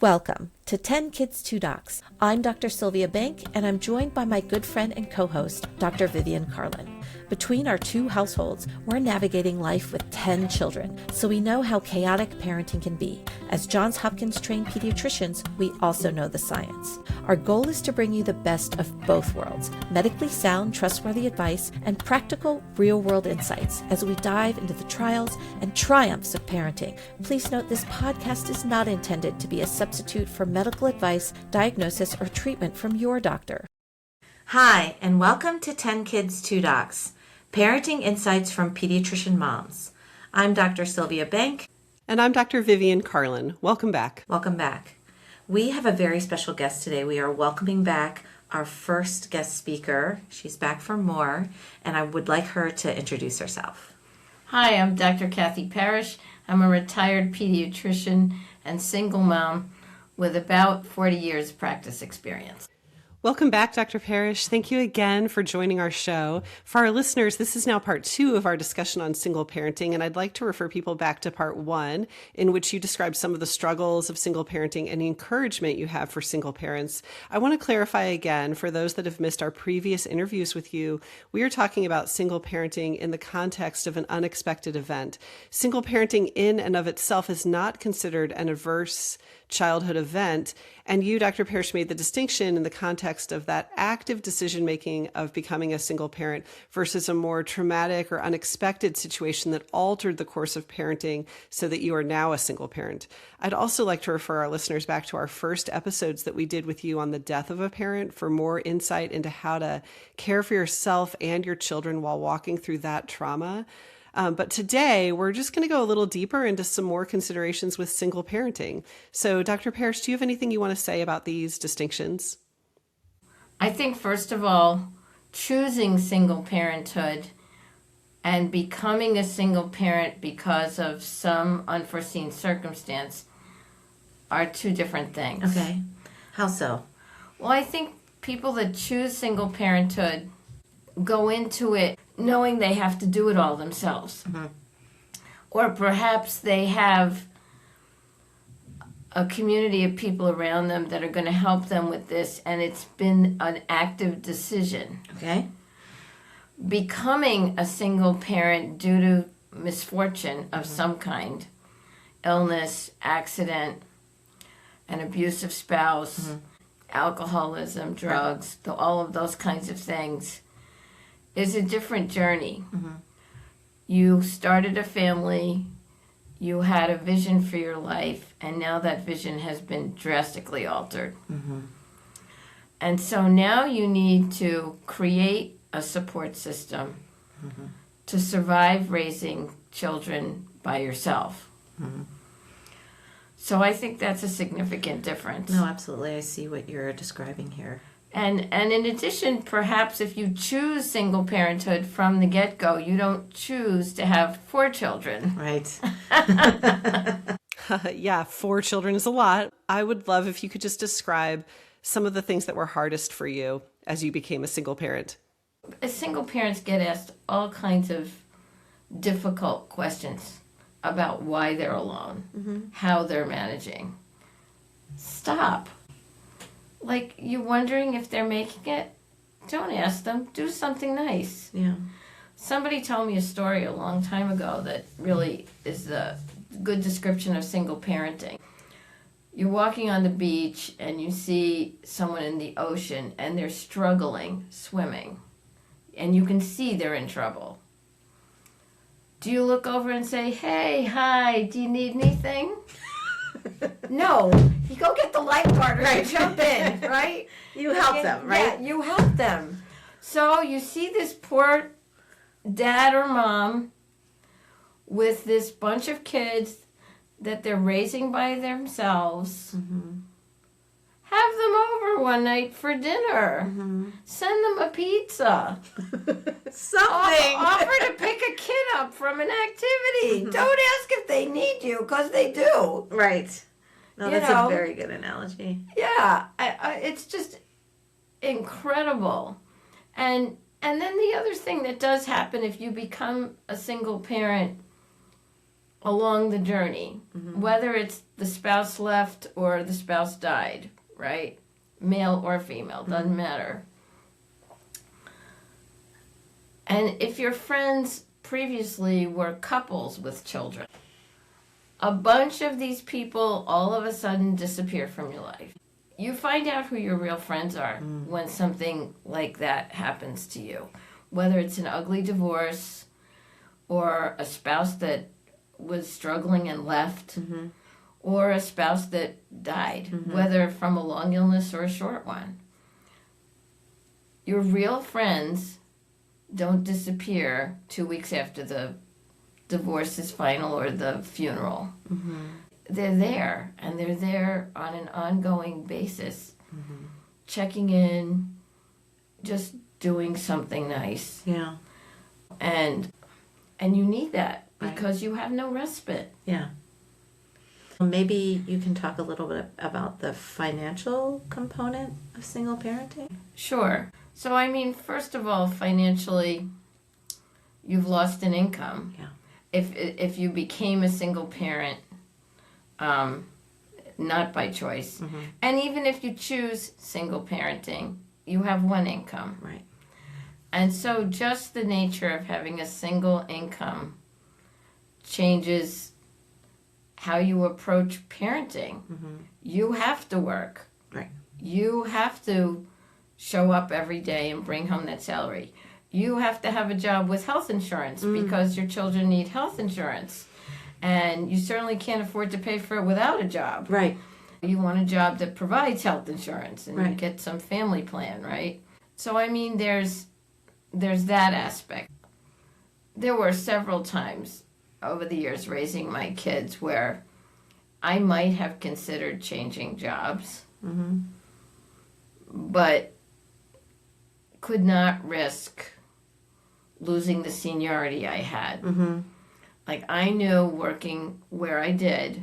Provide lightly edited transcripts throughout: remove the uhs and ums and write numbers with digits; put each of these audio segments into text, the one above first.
Welcome to 10 Kids, 2 Docs. I'm Dr. Sylvia Bank, and I'm joined by my good friend and co-host, Dr. Vivian Carlin. Between our two households, we're navigating life with 10 children, so we know how chaotic parenting can be. As Johns Hopkins trained pediatricians, we also know the science. Our goal is to bring you the best of both worlds, medically sound, trustworthy advice, and practical, real-world insights as we dive into the trials and triumphs of parenting. Please note this podcast is not intended to be a substitute for medical advice, diagnosis, or treatment from your doctor. Hi, and welcome to 10 Kids, 2 Docs, parenting insights from pediatrician moms. I'm Dr. Sylvia Bank. And I'm Dr. Vivian Carlin. Welcome back. Welcome back. We have a very special guest today. We are welcoming back our first guest speaker. She's back for more, and I would like her to introduce herself. Hi, I'm Dr. Cathy Parrish. I'm a retired pediatrician and single mom with about 40 years practice experience. Welcome back, Dr. Parrish. Thank you again for joining our show. For our listeners, this is now part 2 of our discussion on single parenting, and I'd like to refer people back to part 1, in which you described some of the struggles of single parenting and the encouragement you have for single parents. I want to clarify again, for those that have missed our previous interviews with you, we are talking about single parenting in the context of an unexpected event. Single parenting in and of itself is not considered an adverse childhood event. And you, Dr. Parrish, made the distinction in the context of that active decision-making of becoming a single parent versus a more traumatic or unexpected situation that altered the course of parenting so that you are now a single parent. I'd also like to refer our listeners back to our first episodes that we did with you on the death of a parent for more insight into how to care for yourself and your children while walking through that trauma. But today, we're just going to go a little deeper into some more considerations with single parenting. So, Dr. Parrish, do you have anything you want to say about these distinctions? I think, first of all, choosing single parenthood and becoming a single parent because of some unforeseen circumstance are two different things. Okay. How so? Well, I think people that choose single parenthood go into it knowing they have to do it all themselves. Mm-hmm. Or perhaps they have a community of people around them that are going to help them with this, and it's been an active decision. Okay. Becoming a single parent due to misfortune of some kind, illness, accident, an abusive spouse, alcoholism, drugs, all of those kinds of things, is a different journey. Mm-hmm. You started a family, you had a vision for your life, and now that vision has been drastically altered. Mm-hmm. And so now you need to create a support system to survive raising children by yourself. Mm-hmm. So I think that's a significant difference. No, absolutely. I see what you're describing here. And in addition, perhaps if you choose single parenthood from the get-go, you don't choose to have 4 children. Right. Yeah, 4 children is a lot. I would love if you could just describe some of the things that were hardest for you as you became a single parent. As single parents get asked all kinds of difficult questions about why they're alone, how they're managing. Stop. Like, you're wondering if they're making it? Don't ask them. Do something nice. Yeah. Somebody told me a story a long time ago that really is a good description of single parenting. You're walking on the beach and you see someone in the ocean and they're struggling swimming. And you can see they're in trouble. Do you look over and say, hey, hi, do you need anything? No, you go get the lifeguard and jump in, right? You help them, right? Yeah, you help them. So you see this poor dad or mom with this bunch of kids that they're raising by themselves. Mm-hmm. Have them over one night for dinner. Mm-hmm. Send them a pizza. Something. Offer to pick a kid up from an activity. Mm-hmm. Don't ask if they need you, because they do. Right. No, that's a very good analogy. Yeah, it's just incredible. And then the other thing that does happen if you become a single parent along the journey, whether it's the spouse left or the spouse died, right? Male or female, doesn't matter. And if your friends previously were couples with children, a bunch of these people all of a sudden disappear from your life. You find out who your real friends are when something like that happens to you, whether it's an ugly divorce or a spouse that was struggling and left, or a spouse that died, whether from a long illness or a short one. Your real friends don't disappear 2 weeks after the divorce is final or the funeral. They're there, and they're there on an ongoing basis, checking in, just doing something nice. Yeah. And you need that because you have no respite. Yeah. Maybe you can talk a little bit about the financial component of single parenting. Sure. So, I mean, first of all, financially, you've lost an income. Yeah. If you became a single parent, not by choice. And even if you choose single parenting, you have one income. Right. And so just the nature of having a single income changes how you approach parenting. You have to work. Right. You have to show up every day and bring home that salary. You have to have a job with health insurance because your children need health insurance. And you certainly can't afford to pay for it without a job. Right. You want a job that provides health insurance and you Right. get some family plan, right? So, I mean, there's that aspect. There were several times over the years raising my kids where I might have considered changing jobs, but could not risk losing the seniority I had. Like, I knew working where I did,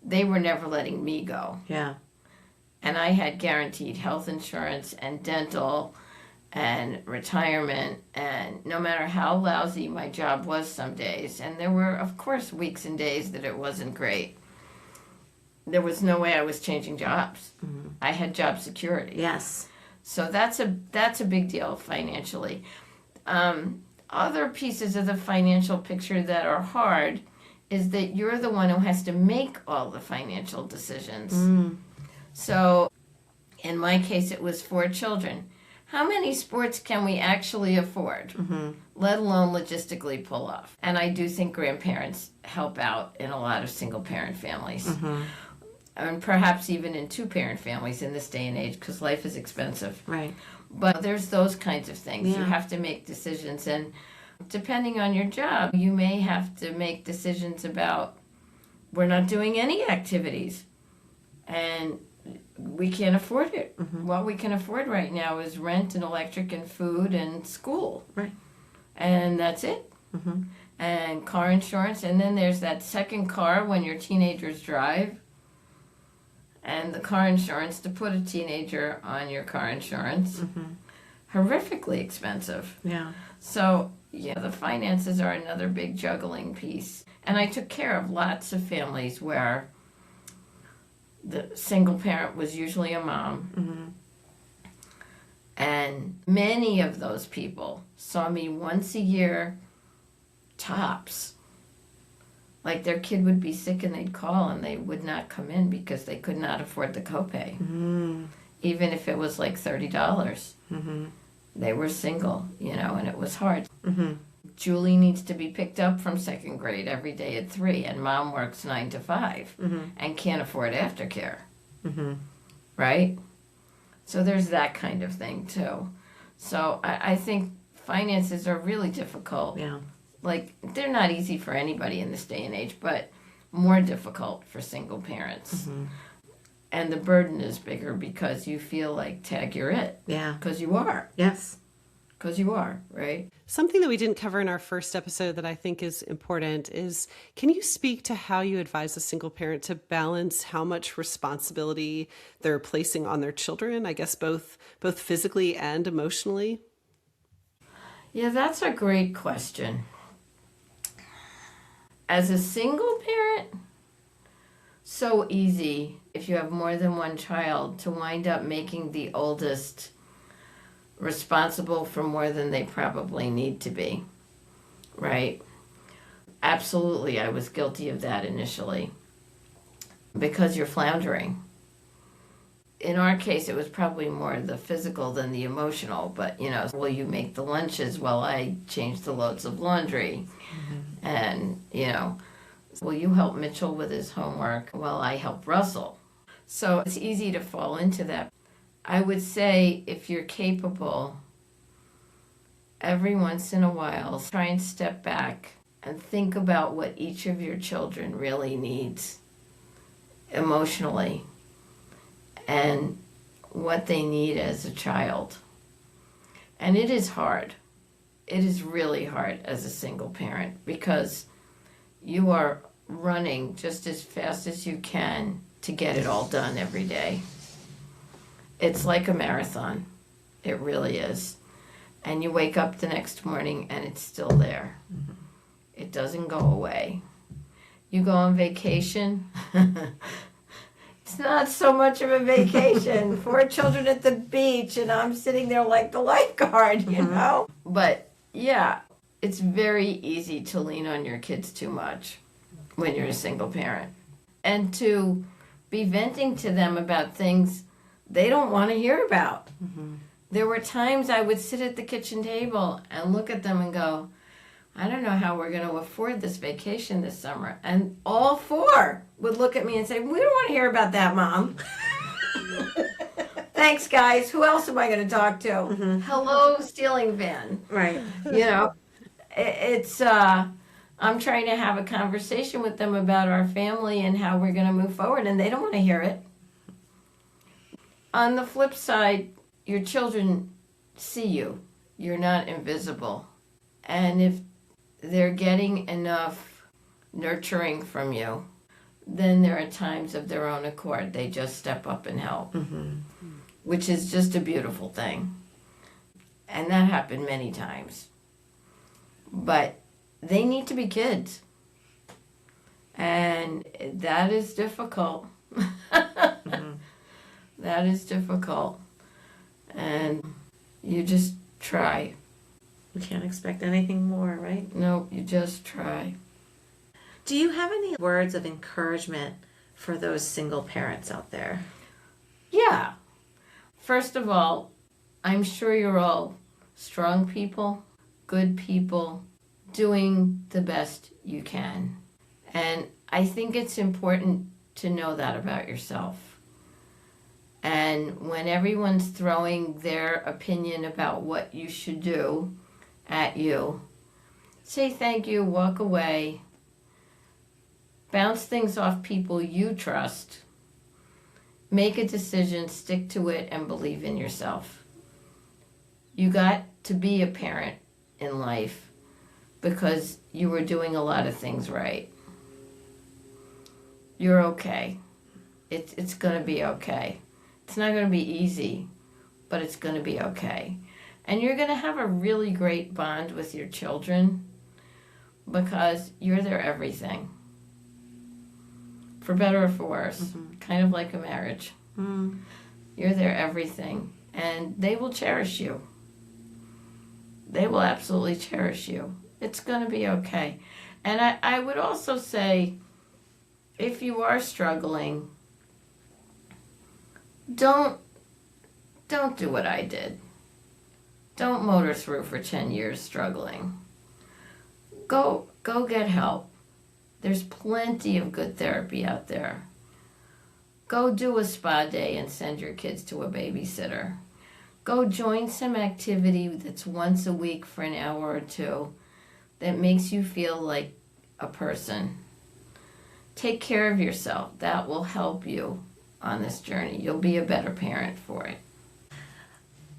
they were never letting me go. Yeah. And I had guaranteed health insurance and dental and retirement, and no matter how lousy my job was some days, and there were, of course, weeks and days that it wasn't great, there was no way I was changing jobs. I had job security. Yes. So that's a big deal financially. Other pieces of the financial picture that are hard is that you're the one who has to make all the financial decisions. So in my case, it was 4 children. How many sports can we actually afford, let alone logistically pull off? And I do think grandparents help out in a lot of single-parent families. And perhaps even in 2-parent families in this day and age, because life is expensive. Right. But there's those kinds of things. Yeah. You have to make decisions. And depending on your job, you may have to make decisions about, we're not doing any activities. And we can't afford it. What we can afford right now is rent and electric and food and school. Right. And that's it. And car insurance. And then there's that second car when your teenagers drive. And the car insurance to put a teenager on your car insurance. Horrifically expensive. Yeah. So, yeah, the finances are another big juggling piece. And I took care of lots of families where the single parent was usually a mom. And many of those people saw me once a year, tops. Like their kid would be sick and they'd call and they would not come in because they could not afford the copay. Even if it was like $30. They were single, and it was hard. Julie needs to be picked up from 2nd grade every day at 3, and mom works 9 to 5 and can't afford aftercare. Right? So there's that kind of thing too. So I think finances are really difficult. Yeah. Like, they're not easy for anybody in this day and age, but more difficult for single parents. And the burden is bigger because you feel like, tag, you're it. Yeah. Because you are. Yes. Because you are, right? Something that we didn't cover in our first episode that I think is important is, can you speak to how you advise a single parent to balance how much responsibility they're placing on their children, I guess both physically and emotionally? Yeah, that's a great question. As a single parent, so easy if you have more than one child to wind up making the oldest responsible for more than they probably need to be, right? Absolutely, I was guilty of that initially because you're floundering. In our case, it was probably more the physical than the emotional, but will you make the lunches while I change the loads of laundry? Mm-hmm. And, will you help Mitchell with his homework while I help Russell? So it's easy to fall into that. I would say if you're capable, every once in a while, try and step back and think about what each of your children really needs emotionally and what they need as a child. And it is hard. It is really hard as a single parent because you are running just as fast as you can to get it all done every day. It's like a marathon. It really is. And you wake up the next morning and it's still there. Mm-hmm. It doesn't go away. You go on vacation. It's not so much of a vacation. 4 children at the beach and I'm sitting there like the lifeguard, But yeah, it's very easy to lean on your kids too much when you're a single parent. And to be venting to them about things they don't want to hear about. Mm-hmm. There were times I would sit at the kitchen table and look at them and go, I don't know how we're going to afford this vacation this summer. And all 4 would look at me and say, we don't want to hear about that, Mom. Thanks, guys. Who else am I going to talk to? Mm-hmm. Hello, stealing van. Right. It's, I'm trying to have a conversation with them about our family and how we're going to move forward, and they don't want to hear it. On the flip side, your children see you. You're not invisible. And if they're getting enough nurturing from you, then there are times of their own accord. They just step up and help, mm-hmm. which is just a beautiful thing. And that happened many times. But they need to be kids. And that is difficult. Mm-hmm. That is difficult. And you just try. You can't expect anything more, right? No, you just try. Do you have any words of encouragement for those single parents out there? Yeah. First of all, I'm sure you're all strong people, good people, doing the best you can. And I think it's important to know that about yourself. And when everyone's throwing their opinion about what you should do at you, say thank you, walk away, bounce things off people you trust, make a decision, stick to it, and believe in yourself. You got to be a parent in life because you were doing a lot of things right. You're okay. It's going to be okay. It's not going to be easy, but it's going to be okay. And you're going to have a really great bond with your children because you're their everything. For better or for worse. Mm-hmm. Kind of like a marriage. Mm. You're their everything. And they will cherish you. They will absolutely cherish you. It's going to be okay. And I would also say, if you are struggling, don't do what I did. Don't motor through for 10 years struggling. Go get help. There's plenty of good therapy out there. Go do a spa day and send your kids to a babysitter. Go join some activity that's once a week for an hour or 2 that makes you feel like a person. Take care of yourself. That will help you on this journey. You'll be a better parent for it.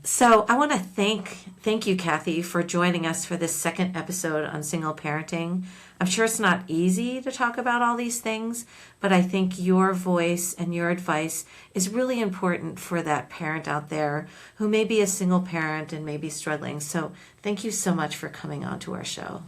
So I want to thank you, Cathy, for joining us for this second episode on single parenting. I'm sure it's not easy to talk about all these things, but I think your voice and your advice is really important for that parent out there who may be a single parent and may be struggling. So thank you so much for coming on to our show.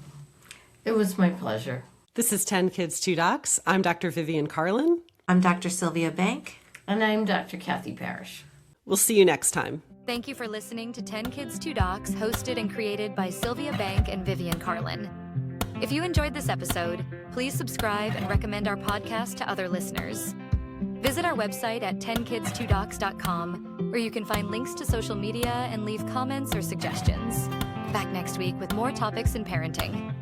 It was my pleasure. This is 10 Kids, 2 Docs. I'm Dr. Vivian Carlin. I'm Dr. Sylvia Bank. And I'm Dr. Cathy Parrish. We'll see you next time. Thank you for listening to 10 Kids, 2 Docs, hosted and created by Sylvia Bank and Vivian Carlin. If you enjoyed this episode, please subscribe and recommend our podcast to other listeners. Visit our website at 10kids2docs.com, where you can find links to social media and leave comments or suggestions. Back next week with more topics in parenting.